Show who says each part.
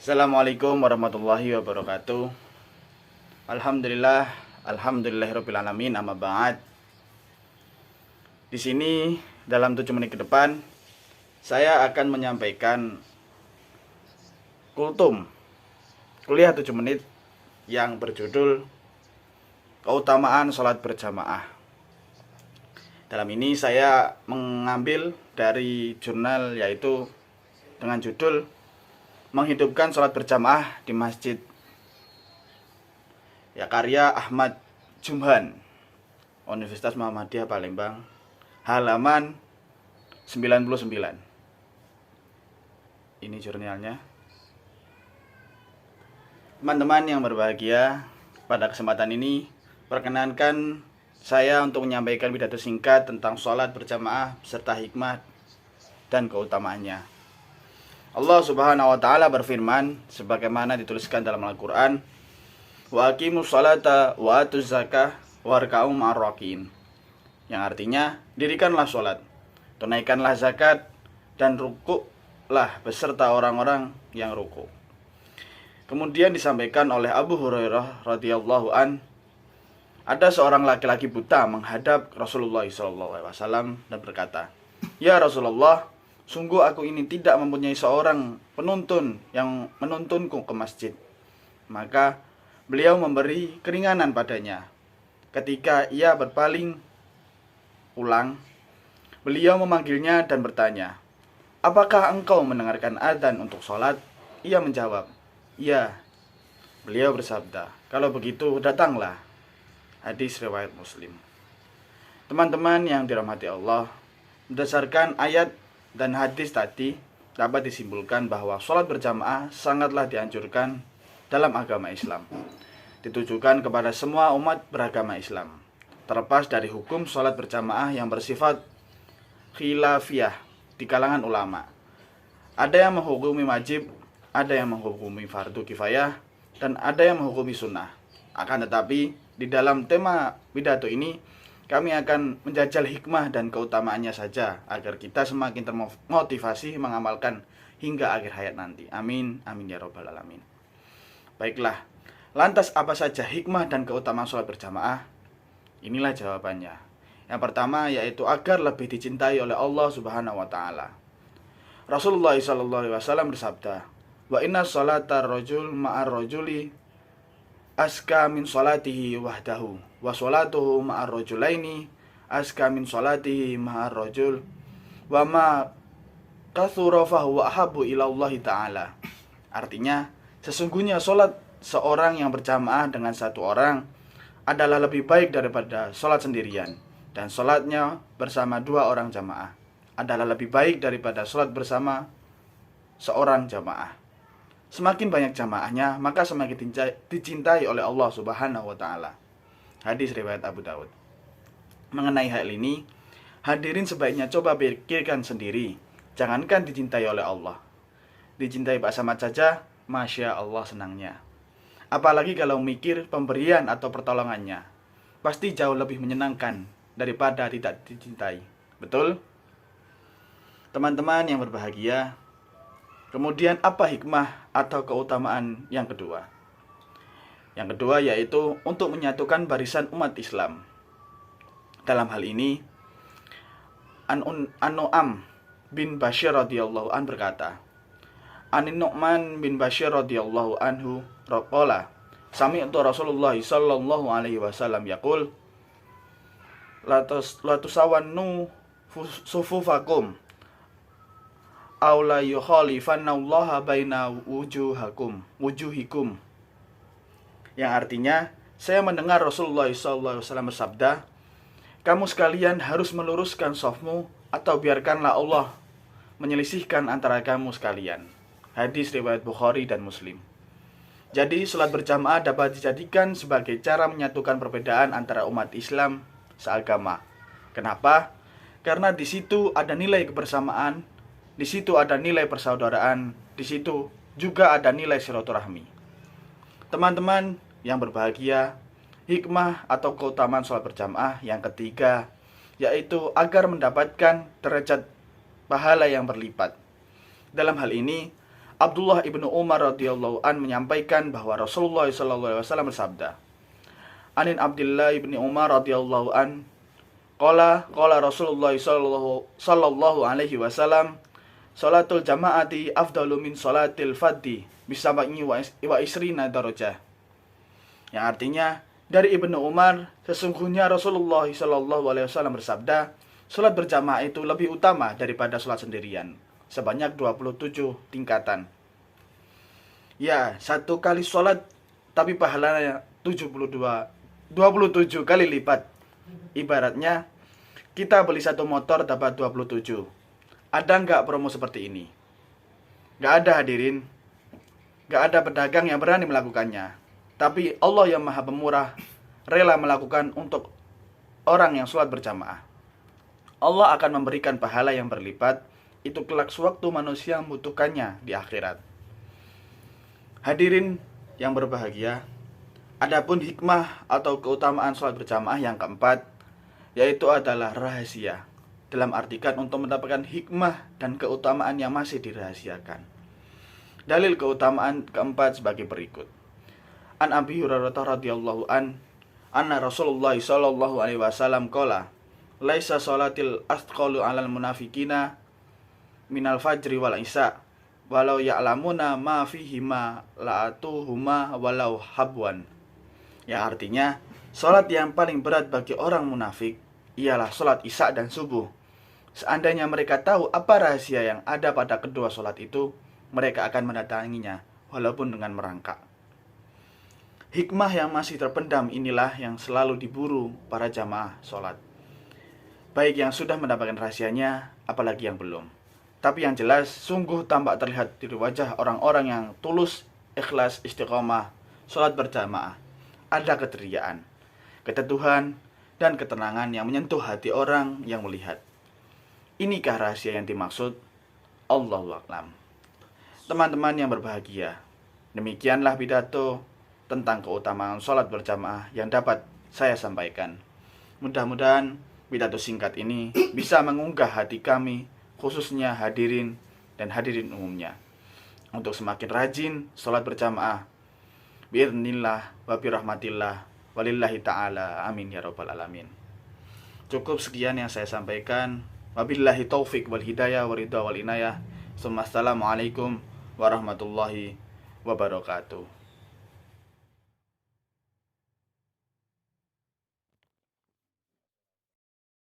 Speaker 1: Assalamualaikum warahmatullahi wabarakatuh. Alhamdulillahirabbil alamin, amma ba'd. Di sini dalam 7 menit ke depan saya akan menyampaikan kultum kuliah 7 menit yang berjudul keutamaan sholat berjamaah. Dalam ini saya mengambil dari jurnal yaitu dengan judul menghidupkan sholat berjamaah di masjid, ya, karya Ahmad Jumhan, Universitas Muhammadiyah Palembang, halaman 99. Ini jurnalnya. Teman-teman yang berbahagia, pada kesempatan ini perkenankan saya untuk menyampaikan pidato singkat tentang sholat berjamaah beserta hikmah dan keutamaannya. Allah Subhanahu wa taala berfirman sebagaimana dituliskan dalam Al-Qur'an, "Wa aqimus sholata wa atuz zakah warka'u ma'ar rakiin." Yang artinya, dirikanlah sholat, tunaikanlah zakat, dan rukuklah beserta orang-orang yang rukuk. Kemudian disampaikan oleh Abu Hurairah radhiyallahu an, ada seorang laki-laki buta menghadap Rasulullah SAW dan berkata, "Ya Rasulullah, sungguh aku ini tidak mempunyai seorang penuntun yang menuntunku ke masjid." Maka beliau memberi keringanan padanya. Ketika ia berpaling pulang, beliau memanggilnya dan bertanya, "Apakah engkau mendengarkan adzan untuk sholat?" Ia menjawab, "Ya." Beliau bersabda, "Kalau begitu datanglah." Hadis riwayat Muslim. Teman-teman yang dirahmati Allah, berdasarkan ayat dan hadis tadi dapat disimpulkan bahwa sholat berjamaah sangatlah dianjurkan dalam agama Islam, ditujukan kepada semua umat beragama Islam, terlepas dari hukum sholat berjamaah yang bersifat khilafiyah di kalangan ulama. Ada yang menghukumi wajib, ada yang menghukumi fardu kifayah, dan ada yang menghukumi sunnah. Akan tetapi di dalam tema pidato ini kami akan menjajal hikmah dan keutamaannya saja agar kita semakin termotivasi mengamalkan hingga akhir hayat nanti. Amin, amin ya robbal alamin. Baiklah, lantas apa saja hikmah dan keutamaan sholat berjamaah? Inilah jawabannya. Yang pertama yaitu agar lebih dicintai oleh Allah Subhanahu wa taala. Rasulullah SAW bersabda, "Wa inna sholata rajul ma'ar rajuli aska min sholatihi wahdahu wa sholatuhu ma'ar rajulaini aska min sholatihi ma'ar rajul wa ma kathura fahuwa ahabbu ilallahi ta'ala." Artinya, sesungguhnya sholat seorang yang berjamaah dengan satu orang adalah lebih baik daripada sholat sendirian, dan sholatnya bersama dua orang jamaah adalah lebih baik daripada sholat bersama seorang jamaah. Semakin banyak jamaahnya, maka semakin dicintai oleh Allah Subhanahu wa taala. Hadis riwayat Abu Daud. Mengenai hal ini, hadirin sebaiknya coba pikirkan sendiri. Jangankan dicintai oleh Allah, dicintai Pak Samad saja, Masya Allah senangnya. Apalagi kalau mikir pemberian atau pertolongannya, pasti jauh lebih menyenangkan daripada tidak dicintai. Betul? Teman-teman yang berbahagia, kemudian apa hikmah atau keutamaan yang kedua? Yang kedua yaitu untuk menyatukan barisan umat Islam. Dalam hal ini, An-Nu'am bin Bashir radhiyallahu an berkata, An-Nu'man bin Bashir radhiyallahu anhu qala, sami'tu Rasulullah sallallahu alaihi wasallam yaqul, la tusawannu sufufakum aw la yukhalifannallaha baina wujuhikum. Yang artinya, saya mendengar Rasulullah SAW bersabda, "Kamu sekalian harus meluruskan shafmu atau biarkanlah Allah menyelisihkan antara kamu sekalian." Hadis riwayat Bukhari dan Muslim. Jadi, salat berjamaah dapat dijadikan sebagai cara menyatukan perbedaan antara umat Islam seagama. Kenapa? Karena di situ ada nilai kebersamaan, di situ ada nilai persaudaraan, di situ juga ada nilai silaturahmi. Teman-teman yang berbahagia, hikmah atau keutamaan sholat berjamaah yang ketiga yaitu agar mendapatkan derajat pahala yang berlipat. Dalam hal ini, Abdullah ibnu Umar radhiyallahu an menyampaikan bahwa Rasulullah sallallahu alaihi wasallam bersabda, Anin Abdullah ibni Umar radhiyallahu an qala Rasulullah sallallahu alaihi wasallam, salatul jama'ati afdalu min salatil fadhi bisab'i wa isrina darajah. Yang artinya, dari Ibnu Umar, sesungguhnya Rasulullah sallallahu alaihi wasallam bersabda, salat berjamaah itu lebih utama daripada salat sendirian, sebanyak 27 tingkatan. Ya, satu kali salat tapi pahalanya 27 kali lipat. Ibaratnya kita beli satu motor dapat 27. Ada nggak promo seperti ini? Nggak ada, hadirin. Nggak ada pedagang yang berani melakukannya. Tapi Allah yang maha pemurah rela melakukan untuk orang yang sholat berjamaah. Allah akan memberikan pahala yang berlipat. Itu kelak sewaktu manusia membutuhkannya di akhirat. Hadirin yang berbahagia, adapun hikmah atau keutamaan sholat berjamaah yang keempat, yaitu adalah rahasia. Dalam artikan untuk mendapatkan hikmah dan keutamaan yang masih dirahasiakan. Dalil keutamaan keempat sebagai berikut. An Abi Hurairah radhiyallahu an, anna Rasulullah sallallahu alaihi wasallam qala, laisa salatil asqalu 'alal munafiqina minal fajri wal isya, walau ya'lamuna ma fihima la'atuhuma walau habwan. Yang artinya, salat yang paling berat bagi orang munafik ialah salat isya dan subuh. Seandainya mereka tahu apa rahasia yang ada pada kedua salat itu, mereka akan mendatanginya walaupun dengan merangkak. Hikmah yang masih terpendam inilah yang selalu diburu para jamaah salat. Baik yang sudah mendapatkan rahasianya, apalagi yang belum. Tapi yang jelas, sungguh tampak terlihat di wajah orang-orang yang tulus, ikhlas, istiqomah, salat berjamaah. Ada keceriaan, keteduhan, dan ketenangan yang menyentuh hati orang yang melihat. Inikah rahasia yang dimaksud? Allahu a'lam. Teman-teman yang berbahagia, demikianlah pidato tentang keutamaan salat berjamaah yang dapat saya sampaikan. Mudah-mudahan pidato singkat ini bisa mengunggah hati kami, khususnya hadirin dan hadirin umumnya, untuk semakin rajin salat berjamaah. Bi'idznillah wa birahmatillah walillahi ta'ala, amin ya rabbal alamin. Cukup sekian yang saya sampaikan. Wabillahi taufik wal hidayah wa ridha wal inayah. Assalamualaikum warahmatullahi wabarakatuh.